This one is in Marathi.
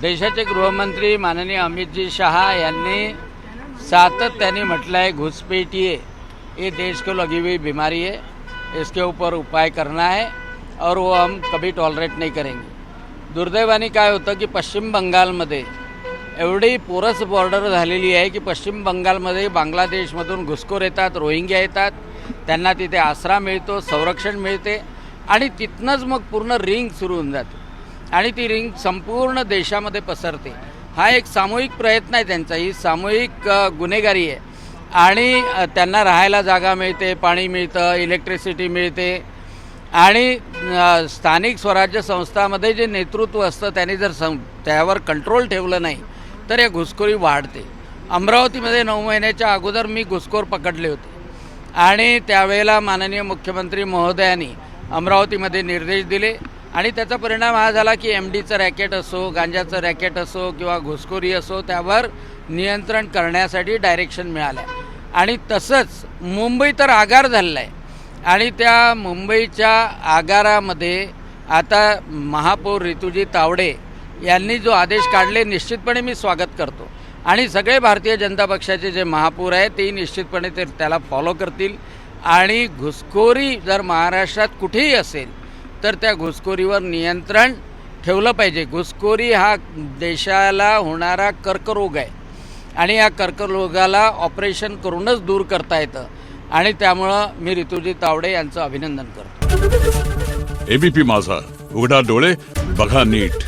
देशाचे गृहमंत्री माननीय अमितजी शहा यांनी सातत्याने म्हटलं है घुसपैठिए ये देश को लगी हुई बीमारी है, इसके ऊपर उपाय करना है और वो हम कभी टॉलरेट नहीं करेंगे। दुर्दैवाने काय होतं की पश्चिम बंगालमध्ये एवढी पोरस बॉर्डर झालेली आहे की पश्चिम बंगालमध्ये बांगलादेशमधून घुसखोर येतात, रोहिंग्या येतात, त्यांना तिथे आसरा मिळतो, संरक्षण मिळते आणि तिथनंच मग पूर्ण रिंग सुरू होऊन जाते आणि ती रिंग संपूर्ण देशामध्ये पसरते। हा एक सामूहिक प्रयत्न आहे त्यांचा, ही सामूहिक गुन्हेगारी आहे आणि त्यांना राहायला जागा मिळते, पाणी मिळतं, इलेक्ट्रिसिटी मिळते आणि स्थानिक स्वराज्य संस्थांमध्ये जे नेतृत्व असतं त्यांनी जर त्यावर कंट्रोल ठेवलं नाही तर या घुसखोरी वाढते। अमरावतीमध्ये 9 महिन्याच्या अगोदर मी घुसखोर पकडले होते आणि त्यावेळेला माननीय मुख्यमंत्री महोदयांनी अमरावतीमध्ये निर्देश दिले आणि त्याचा परिणाम हा झाला की MDचं रॅकेट असो, गांजाचं रॅकेट असो किंवा घुसखोरी असो त्यावर नियंत्रण करण्यासाठी डायरेक्शन मिळालं आणि तसंच मुंबई तर आगार झालेला आहे आणि त्या मुंबईच्या आगारामध्ये आता महापौर ऋतुजी तावडे यांनी जो आदेश काढले निश्चितपणे मी स्वागत करतो आणि सगळे भारतीय जनता पक्षाचे जे महापौर आहेत ते निश्चितपणे त्याला फॉलो करतील आणि घुसखोरी जर महाराष्ट्रात कुठेही असेल तर त्या घुसखोरीवर नियंत्रण ठेवलं पाहिजे। घुसखोरी हा देशाला होणारा कर्करोग आहे आणि या कर्करोगाला ऑपरेशन करूनच दूर करता येतं आणि त्यामुळं मी ऋतुजी तावडे यांचं अभिनंदन करतो। ABP माझा, उघडा डोळे बघा नीट।